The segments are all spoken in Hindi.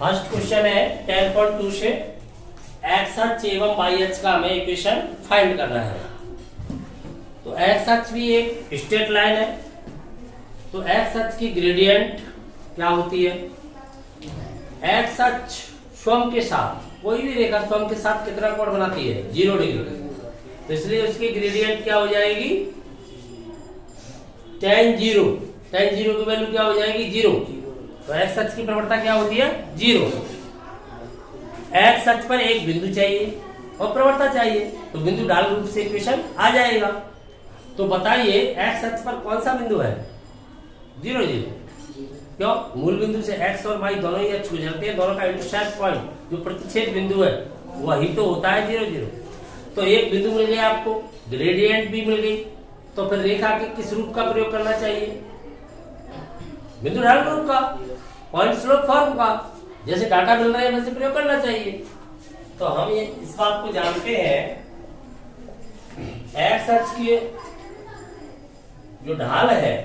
फर्स्ट क्वेश्चन है 10.2 से एक्स अक्ष एवं वाई अक्ष का हमें इक्वेशन फाइंड करना है। तो एक्स अक्ष भी एक स्ट्रेट लाइन है, तो एक्स अक्ष की ग्रेडियंट क्या होती है? एक्स अक्ष स्वयं के साथ, कोई भी रेखा स्वयं के साथ कितना कोण बनाती है? 0 डिग्री। तो इसलिए उसकी ग्रेडियंट क्या हो जाएगी? tan 0। tan 0 की वैल्यू क्या हो जाएगी? 0। तो एक्स अक्ष की प्रवणता क्या होती है? 0। एक्स अक्ष पर एक बिंदु चाहिए और प्रवणता चाहिए, तो बिंदु ढाल रूप से इक्वेशन आ जाएगा। तो बताइए एक्स अक्ष पर कौन सा बिंदु है? 0 0। क्यों? मूल बिंदु से एक्स और वाई दोनों ही अक्ष गुजरते हैं, दोनों का इंटरसेक्ट पॉइंट जो प्रतिच्छेद बिंदु है वही तो होता है 0 0। तो एक बिंदु मिल गया आपको, ग्रेडियंट भी मिल गई, तो फिर रेखा के किस रूप का प्रयोग करना चाहिए? बिंदु ढाल रूप का, पॉइंट स्लोप फॉर्म का, जैसे डाटा मिल रहा है वैसे प्रयोग करना चाहिए। तो हम ये इस बात को जानते हैं, एक्स अक्ष की जो ढाल है,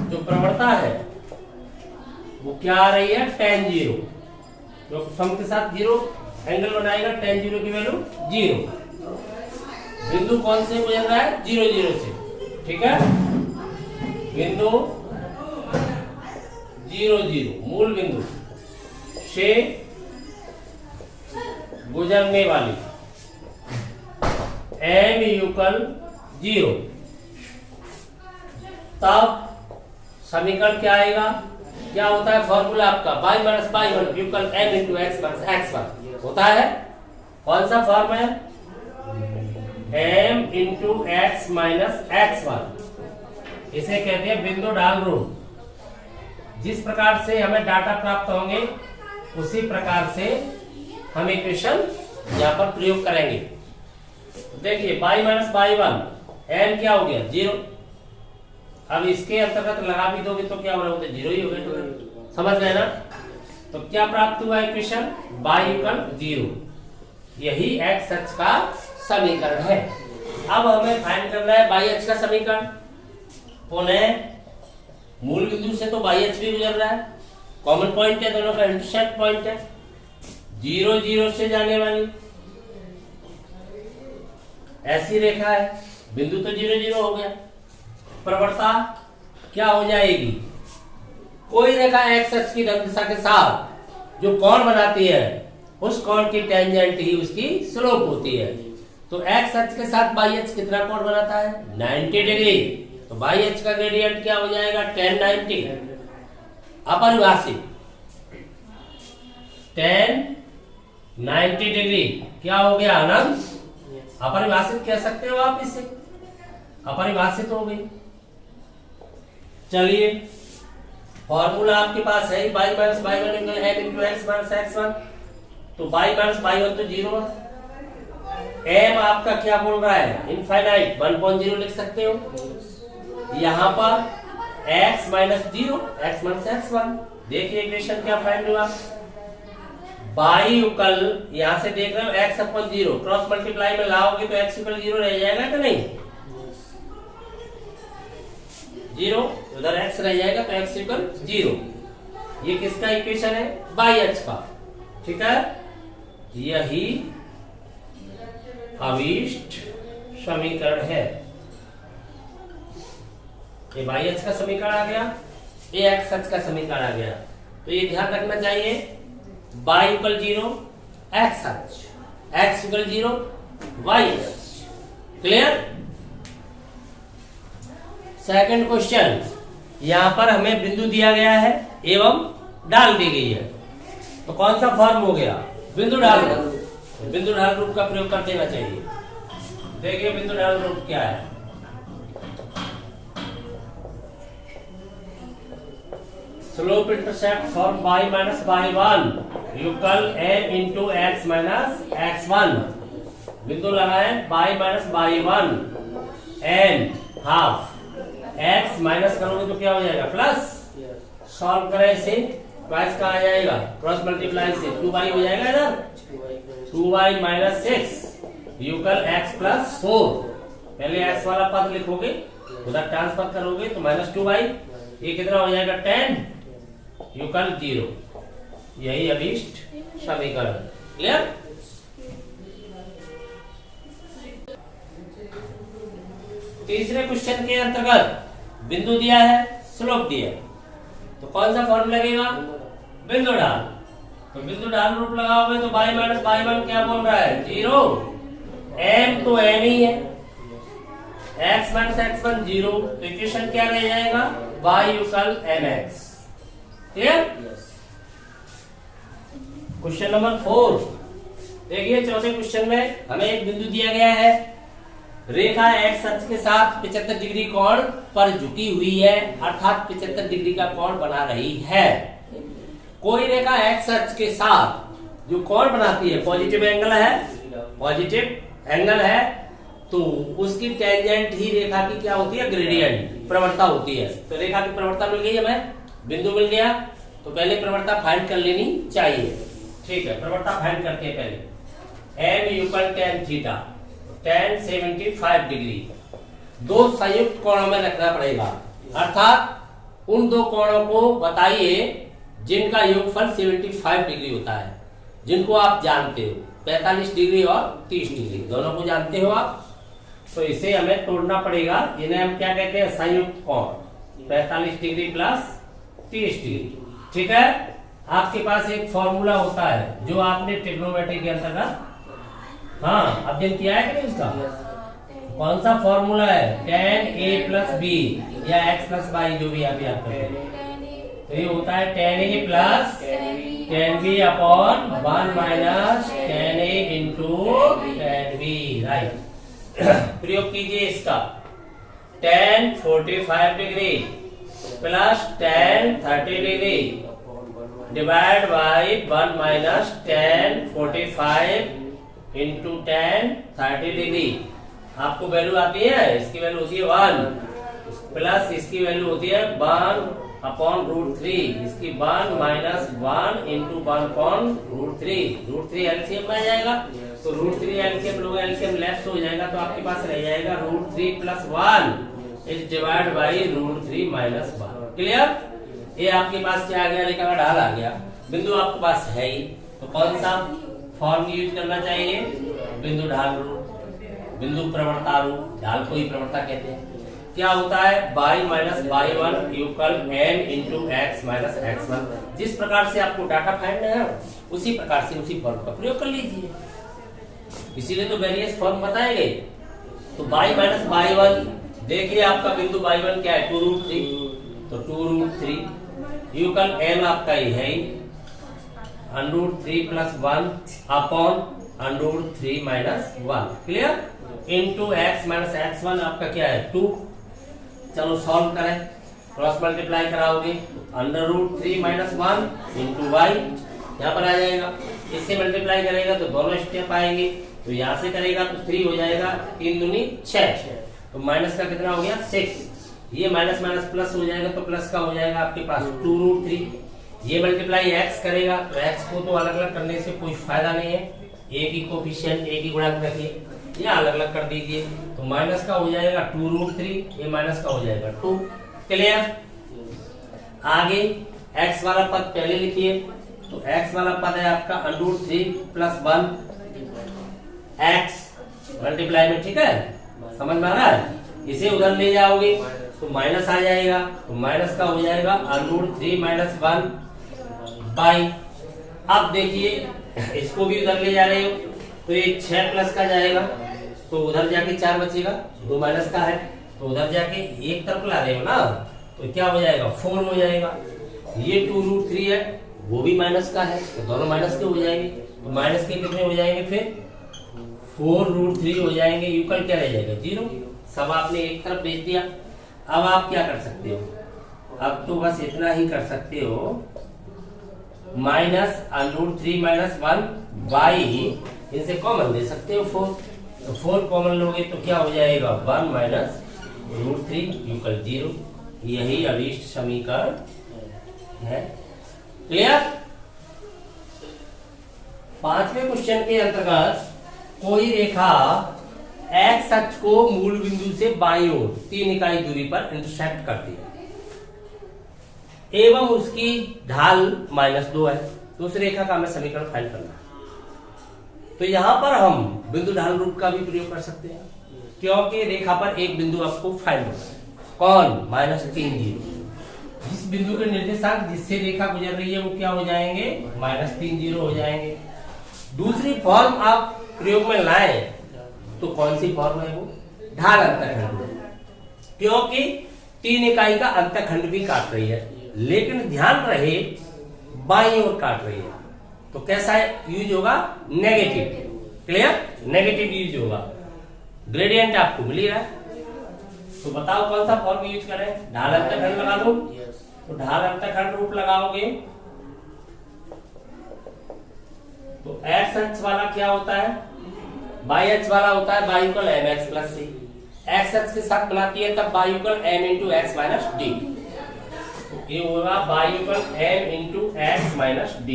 जो प्रवणता है, वो क्या आ रही है? tan 0। जो सम के साथ 0 एंगल बनाएगा, tan 0 की वैल्यू 0। बिंदु कौन से गुजर रहा है? 0 0 से। ठीक है, बिंदु 0 0 मूल बिंदु से गुजरने वाली m = 0। तब समीकरण क्या आएगा? क्या होता है फॉर्मूला आपका? y - y1 = m × x - x1 होता है। कौन सा फॉर्म है? m × x - x1। इसे कहते हैं बिंदु ढाल रूप। जिस प्रकार से हमें डाटा प्राप्त होंगे उसी प्रकार से हम इक्वेशन यहाँ पर प्रयोग करेंगे। देखिए y - y1 m क्या हो गया? 0। अब इसके अंतर्गत लगा भी दोगे तो क्या हो रहा है? 0 ही हो गया। समझ गए ना? तो क्या प्राप्त हुआ इक्वेशन? y = 0। यही एक्स अक्ष का समीकरण है। अब हमें फाइंड करना है y अक्ष का समीकरण। पुनः मूल बिंदु से तो y अक्ष भी गुजर रहा है, कॉमन पॉइंट है, दोनों का इंटरसेक्ट पॉइंट है। 0 0 से जाने वाली ऐसी रेखा है, बिंदु तो 0 0 हो गया। प्रवणता क्या हो जाएगी? कोई रेखा एक्स अक्ष की दिशा के साथ जो कोण बनाती है, उस कोण की टेंजेंट ही उसकी स्लोप होती है। तो एक्स अक्ष के साथ वाई अक्ष कितना कोण बनाता है? 90 डिग्री। तो वाई अक्ष का ग्रेडियंट क्या हो जाएगा? tan 90। अपरिभाषित tan 90 डिग्री क्या हो गया? अनंत। अपरिभाषित कह सकते हो आप इसे, अपरिभाषित हो गई। चलिए, फॉर्मूला आपके पास है y - y1 = m × x - x1। तो y - y1 तो 0 है। m आपका क्या बोल रहा है? इनफाइनाइट 1.0 लिख सकते हो। यहाँ पर x - 0 x - x1। देखिए इक्वेशन क्या फाइंड हुआ? y = यहाँ से देख रहे हो x/0, क्रॉस मल्टीप्लाई में लाओगे तो x = 0 रह जाएगा कि नहीं? 0, उधर x रह जाएगा तो x = 0। ये किसका इक्वेशन है? y अक्ष का। ठीक है, यही अभीष्ट समीकरण है। ये y अक्ष का समीकरण आ गया, ये x अक्ष का समीकरण आ गया। तो ये ध्यान रखना चाहिए, y = 0 x अक्ष, x = 0 y अक्ष। क्लियर? सेकंड क्वेश्चन, यहां पर हमें बिंदु दिया गया है एवं ढाल दी गई है। तो कौन सा फॉर्म हो गया? बिंदु ढाल रूप। बिंदु ढाल रूप का प्रयोग कर देना चाहिए। देखिए बिंदु ढाल रूप क्या है? Slope intercept form y - y1 = m × x - x1। बिंदु लगाए y - y1 n half, x minus करोगे तो क्या हो जाएगा? प्लस। सॉल्व करें इसे, प्लस का आ जाएगा, क्रॉस मल्टीप्लाई से 2y हो जाएगा इधर, 2y - 6 = x + 4। पहले x वाला पद लिखोगे, उधर ट्रांसफर करोगे तो -2y, ये कितना हो जाएगा 10। युगल 0, यही अभीष्ट समीकरण। क्लियर? तीसरे क्वेश्चन के अंतर्गत बिंदु दिया है, स्लोप दिया है, तो कौन सा फॉर्मूला लगेगा? बिंदु ढाल। तो बिंदु ढाल रूप लगाओगे तो y माइनस y1 क्या बोल रहा है? 0। m तो m ही है, x माइनस x1 0, तो इक्वेशन क्या रह जाएगा? y equal mx। Clear? Question number 4 देखिए। चौथे क्वेश्चन में हमें एक बिंदु दिया गया है, रेखा x अक्ष के साथ 75 डिग्री कोण पर झुकी हुई है, अर्थात 75 डिग्री का कोण बना रही है। कोई रेखा x अक्ष के साथ जो कोण बनाती है, पॉजिटिव एंगल है, पॉजिटिव एंगल है, तो उसकी टेंजेंट ही रेखा की क्या होती है? ग्रेडियंट, प्रवणता होती है। तो रेखा की प्रवणता मिल गई हमें, बिंदु मिल गया, तो पहले प्रवणता फाइंड कर लेनी चाहिए। ठीक है, प्रवणता फाइंड करते हैं पहले। m equal tan theta, tan 75 degree, दो संयुक्त कोणों में रखना पड़ेगा, अर्थात उन दो कोणों को बताइए जिनका योगफल 75 डिग्री होता है, जिनको आप जानते हो, 45 डिग्री और 30 डिग्री, दोनों को जानते हो आप। तो इसे हमें तोड़ना पड़ेगा, इन्हें हम क्या कहते हैं? संयुक्त कोण, 45 डिग्री प्लस 30 डिग्री। ठीक है, आपके पास एक फॉर्मूला होता है जो आपने ट्रिग्नोमेट्री के अंतर्गत अध्ययन किया है कि नहीं उसका? कौन सा फॉर्मूला है? tan a प्लस बी या x प्लस वाई, जो भी आप याद करते हैं। तो ये होता है tan a plus tan b upon 1 minus tan a into tan b। Right, प्रयोग कीजिए इसका। tan 45 degree plus tan 30 degree divide by 1 minus tan 45 into tan 30 degree. आपको वैल्यू आती है, इसकी वैल्यू होती है 1 प्लस इसकी वैल्यू होती है 1 अपॉन √3, इसकी 1 माइनस 1 इंटू 1 अपॉन √3। √3 एलसीएम में आ जाएगा, तो √3 एलसीएम लोग एलसीएम लेफ्ट हो जाएगा, तो आपके पास रह जाएगा √3 plus 1 is divide by √3 minus 1। Clear? ये आपके पास क्या आ गया? रेखा का ढाल आ गया। बिंदु आपके पास है ही, तो कौन सा फॉर्म यूज करना चाहिए? बिंदु ढाल रूप, बिंदु प्रवणता रूप, ढाल को ही प्रवणता कहते हैं। क्या होता है? y minus y1 equal m into x minus x1। जिस प्रकार से आपको डाटा फाइंड है, उसी प्रकार से उसी फॉर्म का प्रयोग कर लीजिए, इसीलिए तो वेरियस फॉर्म बताए गए। तो y माइनस y1, देखिए आपका बिंदु y1 क्या है? 2√3, तो 2√3 इक्वल m आपका ही है √3 plus 1 upon √3 minus 1। Clear? Into x minus x1 आपका क्या है? 2। चलो सॉल्व करें, क्रॉस मल्टीप्लाई कराओगे, √3 माइनस 1 इंटू y यहाँ पर आ जाएगा। इससे मल्टीप्लाई करेगा तो दोनों स्टेप आएंगे, तो यहाँ से करेगा तो 3 हो जाएगा, 3 दूनी 6, तो माइनस का कितना हो गया? 6। ये माइनस माइनस प्लस हो जाएगा, तो प्लस का हो जाएगा आपके पास 2√3। ये मल्टीप्लाई x करेगा, तो x को तो अलग अलग करने से कोई फायदा नहीं है, एक ही कोफिशिएंट, एक ही गुणांक रखिए, ये अलग अलग कर दीजिए, तो माइनस का हो जाएगा 2√3, ये माइनस का हो जाएगा 2। क्लियर? आगे x वाला पद पहले लिखिए, तो x वाला पद है आपका √3 प्लस 1 x मल्टीप्लाई में। ठीक है, समझ में आ रहा है? इसे उधर ले जाओगे तो माइनस आ जाएगा, तो माइनस का हो जाएगा √3 माइनस 1 बाई। अब देखिए इसको भी उधर ले जा रहे हो, तो ये 6 प्लस का जाएगा, तो उधर जाके 4 बचेगा, 2 माइनस का है, तो उधर जाके एक तरफ ला रहे हो ना, तो क्या हो जाएगा? 4 हो जाएगा। ये 2√3 है, वो भी माइनस का है, तो दोनों माइनस के हो जाएंगे, तो माइनस के कितने हो जाएंगे? फिर 4√3 हो जाएंगे, इक्वल क्या रह जाएगा? 0। सब आपने एक तरफ भेज दिया। अब आप क्या कर सकते हो? अब तो बस इतना ही कर सकते हो, माइनस √3 माइनस 1 बाई, इनसे कॉमन ले सकते हो 4, तो 4 कॉमन लोगे तो क्या हो जाएगा? 1 माइनस √3 इक्वल 0। यही अभीष्ट समीकरण है। क्लियर? 5वें क्वेश्चन के अंतर्गत कोई रेखा x अक्ष को मूल बिंदु से बाईं ओर 3 इकाई दूरी पर इंटरसेक्ट करती है। एवं उसकी ढाल -2 है, तो उस रेखा का हमें समीकरण फाइंड करना है। तो यहां पर हम बिंदु ढाल रूप का भी प्रयोग कर सकते हैं, क्योंकि रेखा पर एक बिंदु आपको फाइंड होना है। कौन? -3 0। जिस बिंदु के निर्देशांक जिससे रेखा गुजर रही है वो क्या हो जाएंगे? -3 0 हो जाएंगे। दूसरी फॉर्म आप प्रयोग में लाए तो कौन सी फॉर्म है वो? ढाल अंतःखंड, क्योंकि 3 इकाई का अंतःखंड भी काट रही है, लेकिन ध्यान रहे बाईं ओर काट रही है, तो कैसा यूज होगा? नेगेटिव। क्लियर? नेगेटिव यूज होगा। ग्रेडियंट आपको मिल ही रहा है, तो बताओ कौन सा फॉर्म यूज करें? ढाल अंतःखंड लगा दो। तो ढाल अंतःखंड रूप लगाओगे तो एक्स अक्ष वाला क्या होता है? बाई अक्ष वाला होता है y = mx + c। एक्स अक्ष के साथ बनाती है तब y = m × x - d। ये होगा y = m × x - d।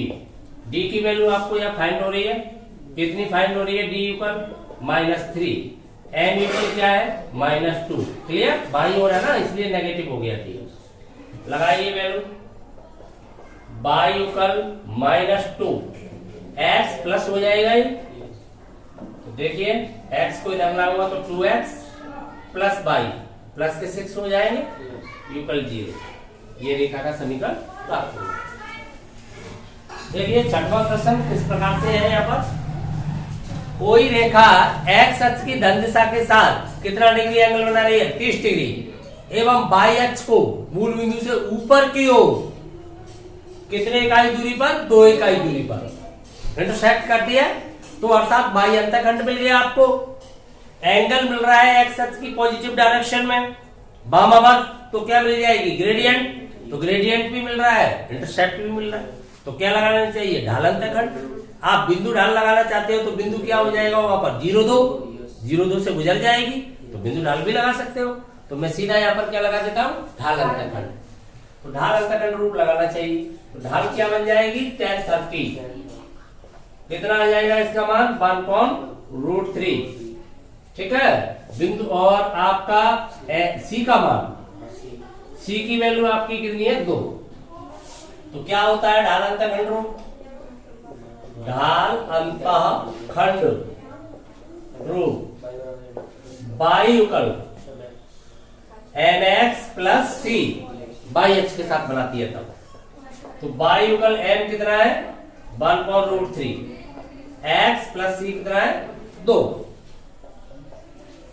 d की वैल्यू आपको यहाँ फाइंड हो रही है, कितनी फाइंड हो रही है? d = -3, m = क्या है? -2। क्लियर? बाई हो रहा है ना, इसलिए नेगेटिव हो गया d। लगाइए वैल्यू, y = -2, x प्लस हो जाएगा ये। तो देखिए x को इधर लाऊंगा तो 2x + y प्लस के 6 हो जाएंगे, = 0। ये रेखा का समीकरण प्राप्त होगा। देखिए छठवां प्रश्न किस प्रकार से है। यहाँ पर कोई रेखा x अक्ष की धन दिशा के साथ कितना डिग्री एंगल बना रही है? 30 डिग्री, एवं y अक्ष को मूल बिंदु से ऊपर की ओर कितने इकाई दूरी पर? 2 इकाई दूरी पर इंटरसेक्ट करती है, तो अर्थात बाई अंतःखंड मिल गया आपको। एंगल मिल रहा है एक्स अक्ष की पॉजिटिव डायरेक्शन में, वामावर्त, तो क्या मिल जाएगी? ग्रेडियंट। तो ग्रेडियंट भी मिल रहा है, इंटरसेप्ट भी मिल रहा है, तो क्या लगाना चाहिए? ढाल अंतःखंड। आप बिंदु ढाल लगाना चाहते हो तो बिंदु क्या हो जाएगा वहां पर? 0 2 से गुजर जाएगी, तो बिंदु ढाल भी लगा सकते हो। तो मैं सीधा यहाँ पर क्या लगा देता हूँ? ढाल अंतःखंड। तो ढाल अंतःखंड रूप लगाना चाहिए। तो ढाल क्या बन जाएगी? tan 30। कितना आ जाएगा इसका मान? 1/√3। ठीक है। बिंदु और आपका सी का मान, सी की वैल्यू आपकी कितनी है? 2। तो क्या होता है ढाल अंतःखंड रूप? ढाल अंतःखंड रूप बाई युगल mx + c, बाई अक्ष के साथ बनाती है तब। तो बाई युगल m कितना है? 1/√3, x + c कितना है? 2।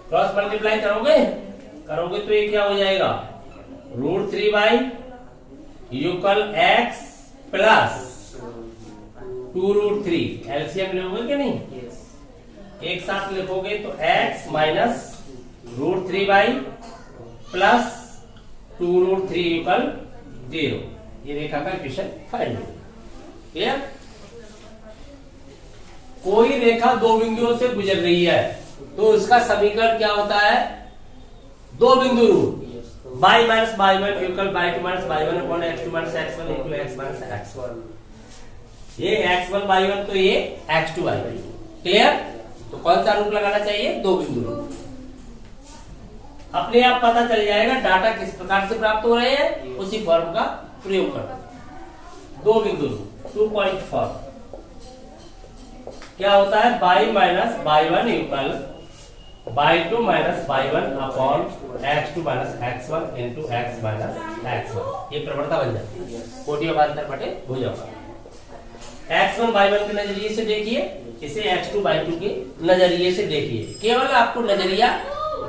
क्रॉस मल्टीप्लाई करोगे तो ये क्या हो जाएगा? √3 युगल x + 2√3। एलसीएम लोगे कि नहीं? एक साथ लिखोगे तो x - √3 + 2√3 = 0। ये रेखा का इक्वेशन फाइंड हो। क्लियर? कोई रेखा 2 बिंदुओं से गुजर रही है तो उसका समीकरण क्या होता है? 2 बिंदु रूप y - y1 = y2 - y1 x2 - x1 × x - x1। ये x1 y1 तो ये x2 y2। क्लियर? तो कौन सा रूप लगाना चाहिए? 2 बिंदु रूप। अपने आप पता चल जाएगा डाटा किस प्रकार से प्राप्त हो रहे हैं, उसी फॉर्म का प्रयोग करना। 2 बिंदु रूप 2.4 क्या होता है? y - y1 = y2 - y1 x2 - x1 × x - x1। ये प्रवणता बन जाती है। कोटि अवान्तर बटे भुजा। x1 y1 के नजरिए से देखिए, इसे x2 y2 के नजरिए से देखिए। केवल आपको नजरिया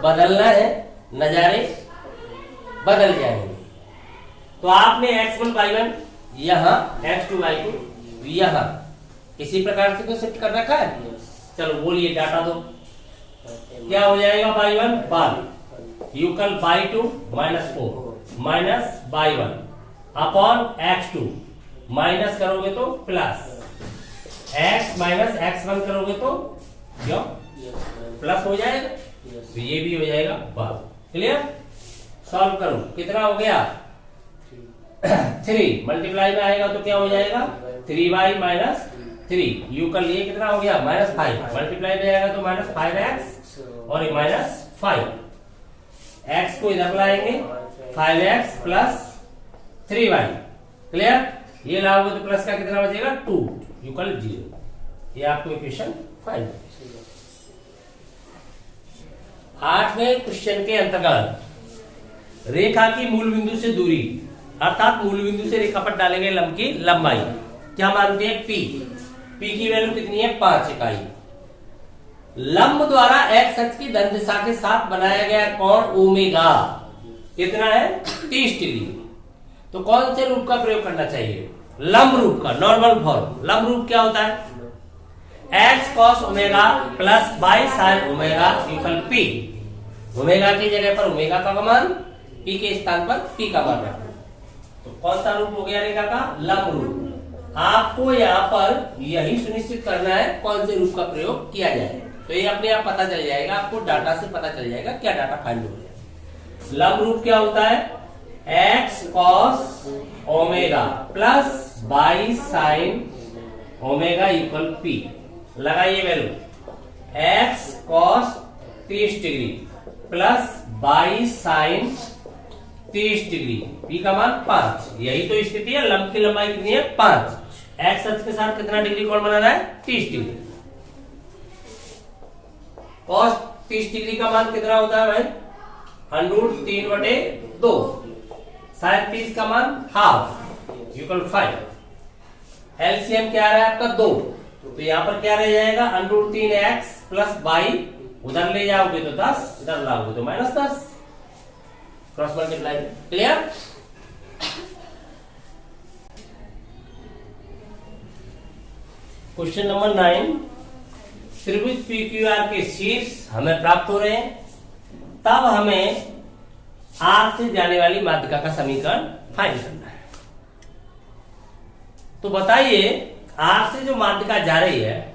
बदलना है, नजारे बदल जाएंगे। तो आपने x1 y1 यहाँ, x2 y2 यहाँ, इसी प्रकार से तो शिफ्ट कर रखा है। चलो बोलिए, डाटा दो। क्या हो जाएगा? y1 1 युगल y2 -4 -y1 x2 माइनस करोगे तो प्लस, x - x1 करोगे तो क्यों प्लस हो जाएगा, तो ये भी हो जाएगा 12। क्लियर? सॉल्व करो, कितना हो गया? 3 मल्टीप्लाई में आएगा तो क्या हो जाएगा? 3y - 3 यूकल, ये कितना हो गया? -5। मल्टीप्लाई में आएगा तो -5x और -5। x को इधर लाएंगे 5x + 3y क्लियर? ये लगाओगे तो प्लस का कितना बचेगा 2 इक्वल 0। ये आपको इक्वेशन फाइंड। 8वें क्वेश्चन के अंतर्गत रेखा की मूल बिंदु से दूरी अर्थात मूल बिंदु से रेखा पर डाले गए लंब की लंबाई क्या मानते हैं? पी। पी की वैल्यू कितनी है? 5 इकाई। लंब द्वारा एक्स अक्ष की धन दिशा के साथ बनाया गया कोण ओमेगा कितना है? 30 डिग्री। तो कौन से रूप का प्रयोग करना चाहिए? लंब रूप का, नॉर्मल फॉर्म। लंब रूप क्या होता है? X cos omega plus by sine omega equal P. Omega की जगह पर ओमेगा का मान, पी के स्थान पर पी का मान रखो। तो कौन सा रूप हो गया रेखा का? लंब रूप। आपको यहाँ पर यही सुनिश्चित करना है कौन से रूप का प्रयोग किया जाए। तो ये अपने आप पता चल जाएगा, आपको डाटा से पता चल जाएगा क्या डाटा फाइंड हो गया। लंब रूप क्या होता है? X cos omega plus by sine omega equal P. लगाइए value, x cos 30 degree plus by sine 30 degree, P का मान 5। यही तो स्थिति है। लंब की लंबाई कितनी है? 5। एक्स अक्ष के साथ कितना डिग्री कोण बनाना है? 30 डिग्री। कॉस 30 डिग्री का मान कितना होता है भाई? √3/2। साइन 30 का मान हाफ इक्वल 5। एलसीएम क्या आ रहा है आपका? 2। तो यहां पर क्या रह जाएगा? √3x प्लस बाई, उधर ले जाओगे तो 10, इधर लाओगे तो -10, cross multiply. Clear? Question number 9, त्रिभुज PQR के शीर्ष हमें प्राप्त हो रहे हैं, तब हमें R से जाने वाली माध्यिका का समीकरण फाइंड करना है। तो बताइए, R से जो माध्यिका जा रही है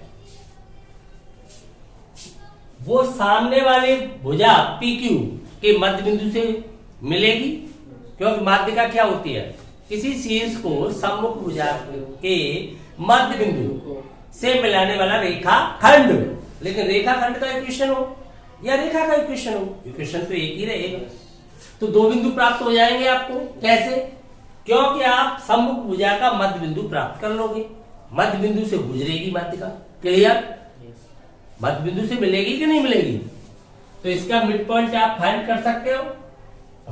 वो सामने वाले भुजा PQ के मध्य बिंदु से मिलेगी, क्योंकि माध्यिका क्या होती है? किसी शीर्ष को सम्मुख भुजा के मध्य बिंदु से मिलाने वाला रेखा खंड। लेकिन रेखा खंड का इक्वेशन हो या रेखा का इक्वेशन हो, इक्वेशन तो एक ही रहेगा। तो 2 बिंदु प्राप्त हो जाएंगे आपको। कैसे? क्योंकि आप सम्मुख भुजा का मध्य बिंदु प्राप्त कर लोगे, मध्य बिंदु से गुजरेगी माध्यिका। क्लियर? मध्य बिंदु से मिलेगी कि नहीं मिलेगी? तो इसका मिड पॉइंट आप फाइंड कर सकते हो।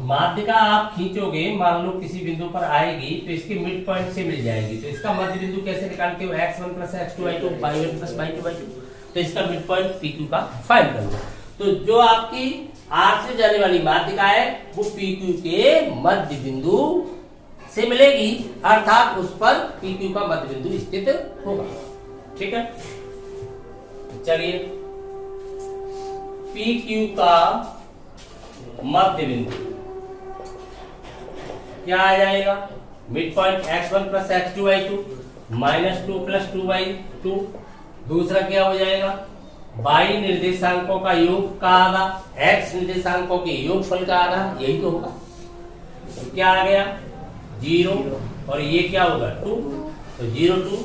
माध्यिका आप खींचोगे, मान लो किसी बिंदु पर आएगी तो इसके मिड पॉइंट से मिल जाएगी। तो इसका मध्य बिंदु कैसे निकालते हो? x1 plus x2 y2 y1 plus y2 y2। तो इसका मिड पॉइंट PQ का फाइंड करो। तो जो आपकी R से जाने वाली माध्यिका है वो PQ के मध्य बिंदु से मिलेगी, अर्थात उस पर PQ का मध्य बिंदु स्थित होगा। ठीक है, चलिए PQ का मध्य बिंदु क्या आ जाएगा? Mid point x1 plus x2 y2 -2 plus 2y2। दूसरा क्या हो जाएगा? y निर्देशांकों का योग का आधा, x निर्देशांकों के योगफल का आधा, यही तो होगा। तो क्या आ गया? 0 और ये क्या होगा? 2। तो 0 2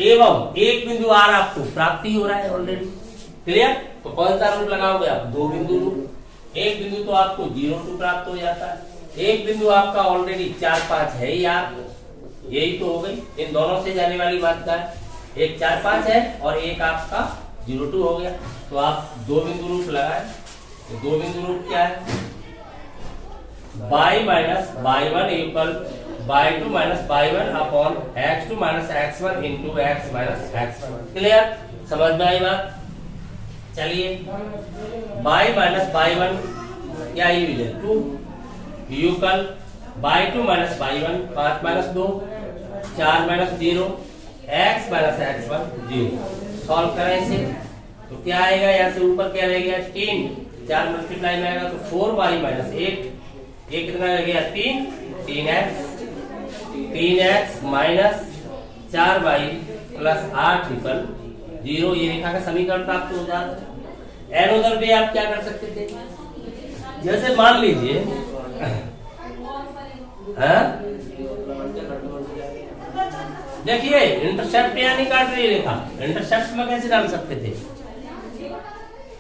एवं एक बिंदु R आपको प्राप्ति हो रहा है ऑलरेडी। क्लियर? तो कौन सा रूप लगाओगे आप? 2 बिंदु रूप। एक बिंदु तो आपको 0 2 प्राप्त हो जाता है, एक बिंदु आपका ऑलरेडी 4 5 है ही यार, यही तो हो गई। इन दोनों से जाने वाली माध्यिका है, एक 4 5 है और एक आपका 0 2 हो गया। तो आप 2 बिंदु रूप लगाए। तो 2 बिंदु रूप क्या है? y minus y1 equal y2 minus y1 upon x2 minus x1 into x minus x1। Clear? समझ में आई बात? चलिए, y माइनस y1 क्या ये 2 equal y2 minus y1 5 minus 2 4 minus 0 x minus x1 0। Solve करें इसे तो क्या आएगा? यहाँ से ऊपर क्या रह गया? 3, 4 मल्टीप्लाई में आएगा तो 4y माइनस 8, ये कितना रह गया? 3, 3x minus 4y plus 8 equal 0। ये रेखा का समीकरण प्राप्त हो जाता है। उधर भी आप क्या कर सकते थे? जैसे मान लीजिए देखिए इंटरसेप्ट यहाँ नहीं काट रही रेखा, इंटरसेप्ट में कैसे डाल सकते थे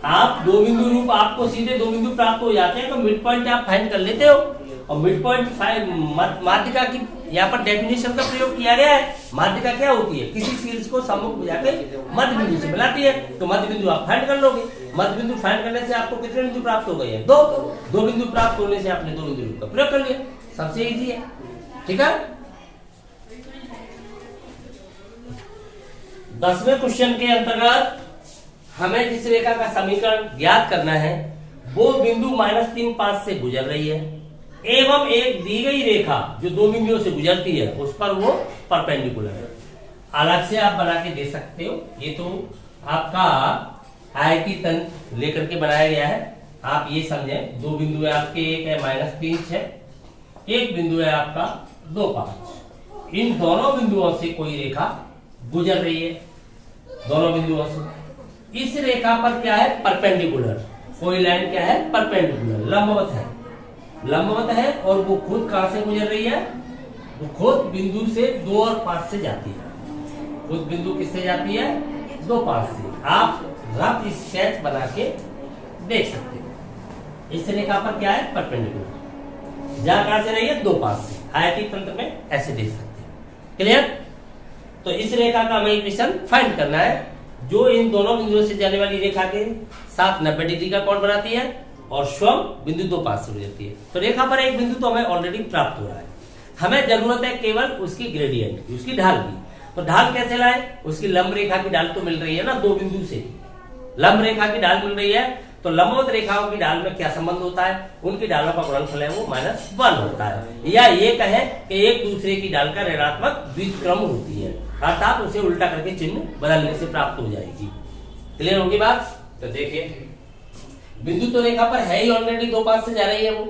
आप? 2 बिंदु रूप आपको सीधे 2 बिंदु प्राप्त हो जाते हैं, तो मिड पॉइंट आप फाइंड कर लेते हो। और मिड पॉइंट माध्यिका की यहाँ पर डेफिनेशन का प्रयोग किया गया है। माध्यिका क्या होती है? किसी शीर्ष को सम्मुख में जाकर मध्य बिंदु से मिलाती है। तो मध्य बिंदु आप फाइंड कर लोगे। मध्य बिंदु फाइंड करने से आपको कितने बिंदु प्राप्त हो गए हैं? दो बिंदु प्राप्त होने से आपने 2 बिंदु का प्रयोग कर लिया। सबसे इजी है, ठीक है। 10वें क्वेश्चन के अंतर्गत हमें जिस रेखा का समीकरण ज्ञात करना है वो बिंदु -3, 5 से गुजर रही है एवं एक दी गई रेखा जो 2 बिंदुओं से गुजरती है उस पर वो परपेंडिकुलर है। अलग से आप बना के दे सकते हो, ये तो आपका आयती तंत्र लेकर के बनाया गया है। आप ये समझें, 2 बिंदु है आपके, एक है -3, 6, एक बिंदु है आपका 2, 5। इन दोनों बिंदुओं से कोई रेखा गुजर रही है, दोनों बिंदुओं से। इस रेखा पर क्या है? परपेंडिकुलर। कोई लाइन क्या है? परपेंडिकुलर, लंबवत है, लंबवत है। और वो खुद कहां से गुजर रही है? वो खुद बिंदु से 2 और 5 से जाती है। खुद बिंदु किससे जाती है? 2, 5 से। आप रफ स्केच बना के देख सकते हो। इस रेखा पर क्या है? परपेंडिकुलर। जहां कहां से रही है? 2, 5 से। आयतिक तंत्र में ऐसे देख सकते हैं। क्लियर? तो इस रेखा का हमें इक्वेशन फाइंड करना है जो इन दोनों बिंदुओं से जाने वाली रेखा के साथ 90 डिग्री का कोण बनाती है और स्वयं बिंदु 2, 5 से गुजरती है। तो रेखा पर एक बिंदु तो हमें ऑलरेडी प्राप्त हो रहा है। हमें जरूरत है केवल उसकी ग्रेडियंट की, उसकी ढाल की। तो ढाल कैसे लाए? उसकी लंब रेखा की ढाल तो मिल रही है ना 2 बिंदु से, लंब रेखा की ढाल मिल रही है। तो लंबवत रेखाओं की ढाल में क्या संबंध होता है? उनकी ढालों का गुणनफल है वो -1 होता है। या ये कहें कि एक दूसरे की ढाल का ऋणात्मक व्युत्क्रम होती है, अर्थात उसे उल्टा करके चिन्ह बदलने से प्राप्त हो जाएगी। क्लियर होगी बात? तो देखिए, बिंदु तो रेखा पर है ही ऑलरेडी, 2, 5 से जा रही है वो।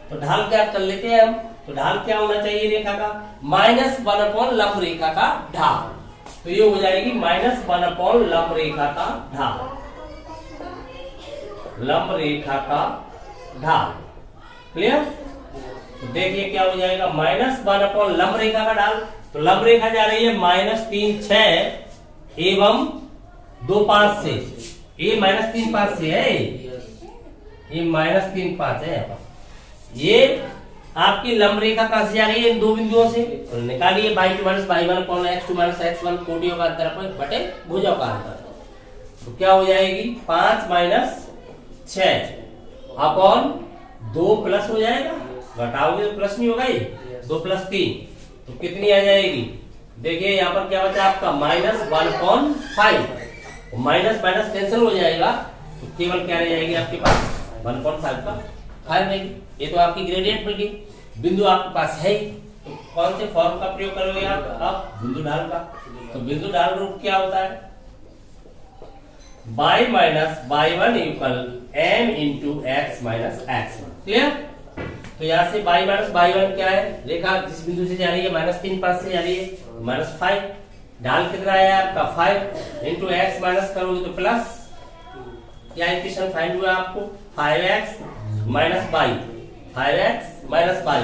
तो ढाल क्या कर लेते हैं हम? तो ढाल क्या होना चाहिए रेखा का? -1 लंब रेखा का ढाल। तो ये हो जाएगी -1 लंब रेखा का ढाल, लंब रेखा का ढाल। क्लियर? तो देखिए क्या हो जाएगा? -1 लंब रेखा का ढाल। तो लंब रेखा जा रही है -3, 6 एवं 2, 5 से। ये -3, 5 से है, ये -3, 5 है। ये आपकी लंब रेखा कहां से जा रही है? इन 2 बिंदुओं से। तो निकालिए y2 - y1 x2 - x1 कोटियों का अंतर बटे भुजाओं का अंतर। तो क्या हो जाएगी? 5 - 6 अपॉन 2 प्लस हो जाएगा, घटाओगे तो प्लस नहीं होगा, ये 2 + 3 तो कितनी आ जाएगी? देखिए यहाँ पर क्या बचा आपका? -1/5। माइनस माइनस कैंसिल हो जाएगा तो केवल क्या रह जाएगी आपके पास? 1/5 का 5 रहेगी। ये तो आपकी ग्रेडियंट मिल गई, बिंदु आपके पास है ही। तो कौन से फॉर्म का प्रयोग करोगे आप? बिंदु ढाल का। तो बिंदु ढाल रूप क्या होता है? y - y1 = m × x - x1। Clear? तो यहाँ से y - y1 क्या है? रेखा जिस बिंदु से जा रही है -3, 5 से जा रही है, -5। ढाल कितना है आपका? 5 × x माइनस करोगे तो प्लस। क्या इक्वेशन फाइंड हुआ आपको? 5x - y, 5x - y।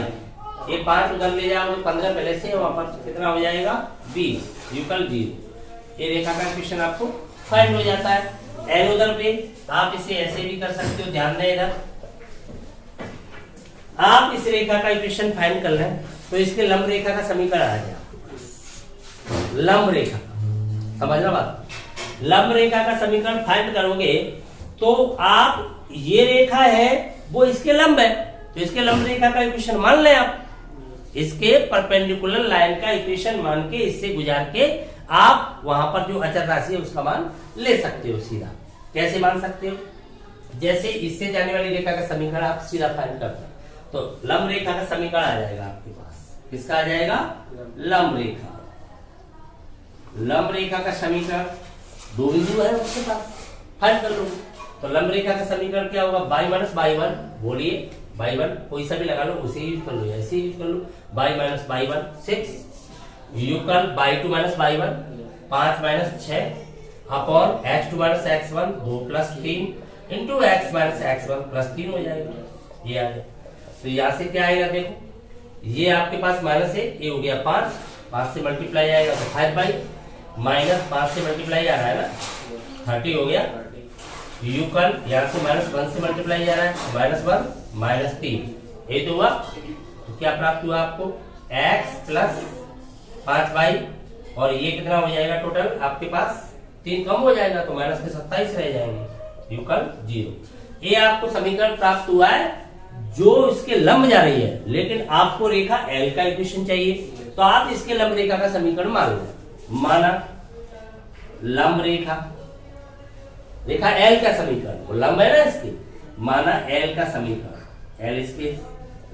ये 5 उधर ले जाओ तो 15 पहले से, वहां पर कितना हो जाएगा? 20 = 0। ये रेखा का इक्वेशन आपको फाइंड हो जाता है। n उधर पे आप इसे ऐसे भी कर सकते हो, ध्यान दें इधर। आप इस रेखा का इक्वेशन फाइंड कर लें तो इसके लंब रेखा का समीकरण आ जाएगा। लंब रेखा, समझना बात? लंब रेखा का समीकरण फाइंड करोगे तो आप, ये रेखा है वो इसके लंब है, तो इसके लंब रेखा का इक्वेशन मान लें आप। इसके परपेंडिकुलर लाइन का इक्वेशन मान के, इससे गुजार के आप वहां पर जो अचर राशि है उसका मान ले सकते हो सीधा। कैसे मान सकते हो? जैसे इससे जाने वाली रेखा का समीकरण आप सीधा फाइंड करते हैं तो लंब रेखा का समीकरण आ जाएगा आपके पास। किसका आ जाएगा? लंब रेखा। लंब रेखा का समीकरण 2 बिंदु है उसके पास, फाइंड कर लो। तो लंब रेखा का समीकरण क्या होगा? y - y1, बोलिए y1 कोई सा भी लगा लो, उसे यूज कर लो, ऐसे यूज कर लो। y - y1 6 equal y2 - y1 5 - 6 upon x2 - x1 2 + 3 into x - x1 +3 हो जाएगा। ये आ गया। तो यहाँ से क्या आएगा? देखो, ये आपके पास माइनस है, ये हो गया 5 से मल्टीप्लाई आएगा तो 5/, -5 से मल्टीप्लाई आ रहा है ना, 30 हो गया। यूकल यहाँ से -1 से मल्टीप्लाई जा रहा है, -1 - 3 ये तो हुआ। तो क्या प्राप्त हुआ आपको? x प्लस 5y, और ये कितना हो जाएगा टोटल आपके पास 3 कम हो जाएगा तो माइनस के 27 रह जाएंगे, विकल्प 0। ये आपको समीकरण प्राप्त हुआ है जो इसके लंब जा रही है, लेकिन आपको रेखा L का इक्वेशन चाहिए, तो आप इसके लंब रेखा का समीकरण मान लो। माना लंब रेखा, रेखा L का समीकरण, वो लंब है ना इसकी, माना L का समीकरण, L इसके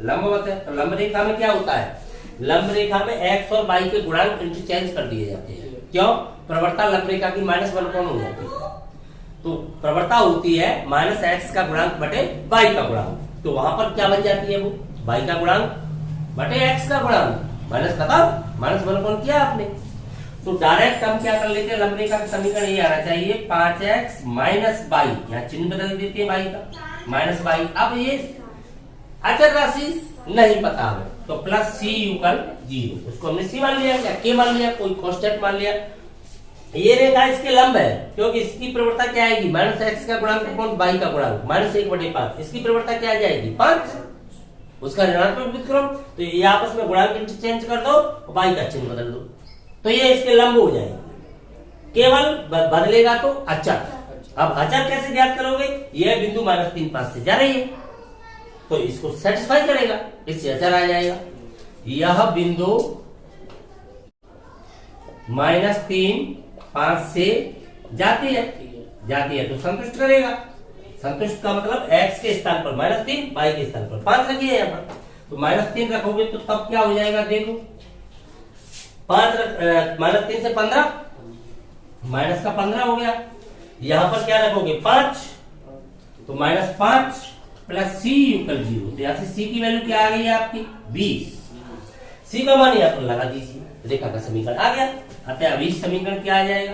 लंबवत है। तो लंब रेखा में क्या होता है, लंब रेखा में x और y के गुणांक इंटरचेंज कर दिए जाते हैं। क्यों? प्रवणता लंब रेखा की -1 हो जाती है, तो प्रवणता होती है -x का गुणांक बटे y का गुणांक, तो वहां पर क्या बन जाती है, वो y का गुणांक बटे x का गुणांक, माइनस खत्म, -1 किया आपने। तो डायरेक्ट हम क्या कर लेते हैं, लंब रेखा का समीकरण ये आना चाहिए 5x माइनस y, यहाँ चिन्ह बदल देते हैं y का, माइनस y। अब ये अचर राशि नहीं पता हमें, तो प्लस सी यूकल 0, उसको हमने सी मान लिया या के मान लिया, कोई कांस्टेंट मान लिया। ये रेखा इसके लंब है, क्योंकि इसकी प्रवणता क्या आएगी, -x का गुणांक अपॉन y का गुणांक, -1/5। इसकी प्रवणता क्या आ जाएगी 5, उसका ऋणात्मक व्युत्क्रम, तो ये आपस में गुणांक इंटरचेंज कर दो, y का चिन्ह बदल दो, तो ये इसके लंब हो जाएगी। केवल बदलेगा तो अचर। अब अचर कैसे ज्ञात करोगे, यह बिंदु -3 5 से जा रही है, तो इसको सेटिस्फाई करेगा, इससे अचर आ जाएगा। यह बिंदु -3 5 से जाती है तो संतुष्ट करेगा। संतुष्ट का मतलब x के स्थान पर -3, y के स्थान पर 5 रखिए यहाँ पर, तो -3 रखोगे तो तब क्या हो जाएगा, देखो 5 -3 से 15, माइनस का 15 हो गया। यहाँ पर क्या रखोगे 5, तो -5 प्लस सी यूकल 0, तो यहाँ से सी की वैल्यू क्या आ गई है आपकी 20, सी का मान यहाँ पर लगा दीजिए, रेखा का समीकरण आ गया। अतः अभीष्ट समीकरण क्या आ जाएगा,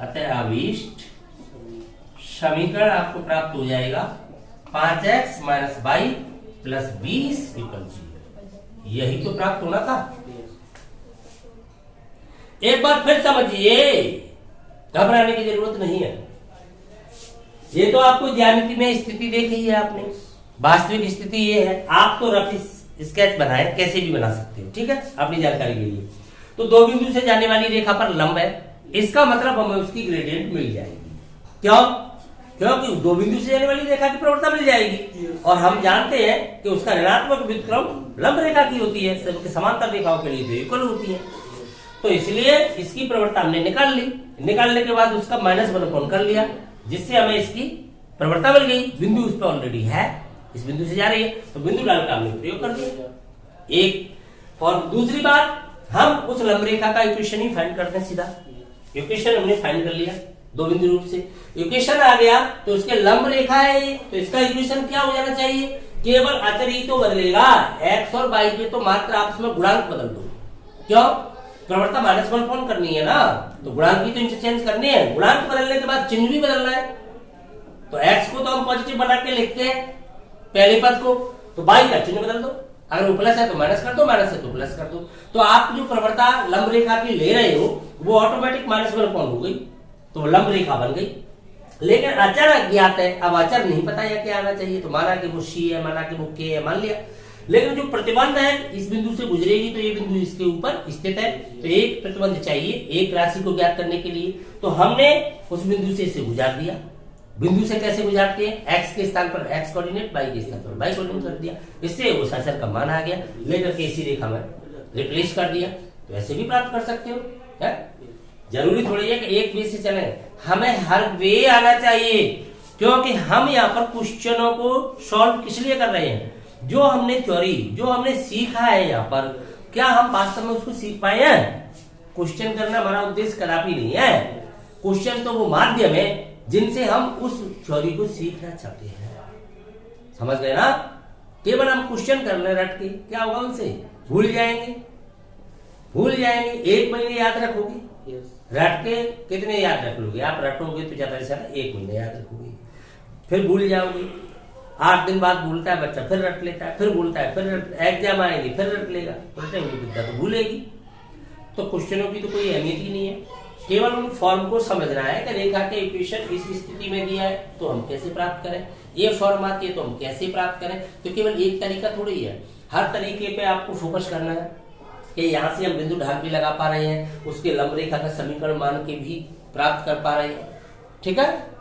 अतः अभीष्ट समीकरण आपको प्राप्त हो जाएगा 5x minus y plus 20 equal 0। यही तो प्राप्त होना था। एक बार फिर समझिए, घबराने की जरूरत नहीं है। ये तो आपको ज्यामिति में स्थिति देखी है आपने, वास्तविक स्थिति ये है। आप तो रफ स्केच बनाए, कैसे भी बना सकते हो, ठीक है, अपनी जानकारी के लिए। तो दो बिंदु से जाने वाली रेखा पर लंब है, इसका मतलब हमें उसकी ग्रेडियंट मिल जाएगी। क्यों? क्योंकि दो बिंदु से जाने वाली रेखा की प्रवणता मिल जाएगी, और हम जानते हैं कि उसका ऋणात्मक व्युत्क्रम लंब रेखा की होती है, सबके समांतर रेखाओं के लिए तो इक्वल होती है। तो इसलिए इसकी प्रवणता हमने निकाल ली, निकालने के बाद उसका -1 कर लिया, जिससे हमें इसकी प्रवणता मिल गई। बिंदु उस पर ऑलरेडी है, इस बिंदु से जा रही है, तो बिंदु डाल का हमने प्रयोग कर दिया एक। और दूसरी बात, हम उस लंब रेखा का इक्वेशन ही फाइंड करते हैं सीधा। इक्वेशन हमने फाइंड कर लिया दो बिंदु रूप से, इक्वेशन आ गया तो उसके लंब रेखा है ये, तो इसका इक्वेशन क्या हो जाना चाहिए, केवल अचर ही तो बदलेगा, x और y के तो मात्र आपस में गुणांक बदल दो। क्यों? प्रवणता -1 करनी है ना, तो गुणांक की तो इंटरचेंज करनी है। गुणांक बदलने के बाद चिन्ह भी बदलना है, तो x को तो हम पॉजिटिव बना के लिखते हैं पहले पद को, तो y का चिन्ह बदल दो, अगर वो प्लस है तो माइनस कर दो, माइनस है तो प्लस कर दो। तो आप जो प्रवणता लंब रेखा की ले रहे हो वो ऑटोमेटिक -1 हो गई, तो लंब रेखा बन गई। लेकिन अचर अज्ञात है, अब अचर नहीं पता है क्या आना चाहिए, तो माना कि वो सी है, माना कि वो के है, मान लिया। लेकिन जो प्रतिबंध है इस बिंदु से गुजरेगी, तो ये बिंदु इसके ऊपर स्थित है, तो एक प्रतिबंध चाहिए एक राशि को ज्ञात करने के लिए, तो हमने उस बिंदु से इसे गुजार दिया। बिंदु से कैसे गुजारते हैं, x के स्थान पर x कोऑर्डिनेट, y के स्थान पर y कोऑर्डिनेट कर दिया, इससे उस अचर का मान आ गया, लेकर के इसी रेखा में रिप्लेस कर दिया। तो ऐसे भी प्राप्त कर सकते हो, है? जरूरी थोड़ी है कि एक वे से चले, हमें हर वे आना चाहिए, क्योंकि हम यहाँ पर क्वेश्चनों को सॉल्व किस लिए कर रहे हैं, जो हमने थ्योरी, जो हमने सीखा है यहाँ पर, क्या हम वास्तव में उसको सीख पाए हैं? क्वेश्चन करना हमारा उद्देश्य कदापि नहीं है, क्वेश्चन तो वो माध्यम है जिनसे हम उस थ्योरी को सीखना चाहते हैं। समझ गए ना? केवल हम क्वेश्चन करने रट के क्या होगा, उनसे भूल जाएंगे, भूल जाएंगे। 1 महीने याद रखोगे, रट के कितने याद रख लोगे? आप रटोगे तो ज्यादा से ज्यादा 1 महीने याद रखोगे, फिर भूल जाओगे। 8 दिन बाद भूलता है बच्चा, फिर रट लेता है, फिर भूलता है, फिर एग्जाम आएगी, फिर रट लेगा, रटेंगे विद्या तो भूलेगी। तो क्वेश्चनों की तो कोई अहमियत ही नहीं है, केवल उन फॉर्म को समझना है कि रेखा के इक्वेशन इस स्थिति में दिया है तो हम कैसे प्राप्त करें, ये फॉर्म आती है तो हम कैसे प्राप्त करें। तो केवल एक तरीका थोड़ी है, हर तरीके पे आपको फोकस करना है कि यहाँ से हम बिंदु ढाल भी लगा पा रहे हैं, उसके लंब रेखा का समीकरण मान के भी प्राप्त कर पा रहे हैं। ठीक है।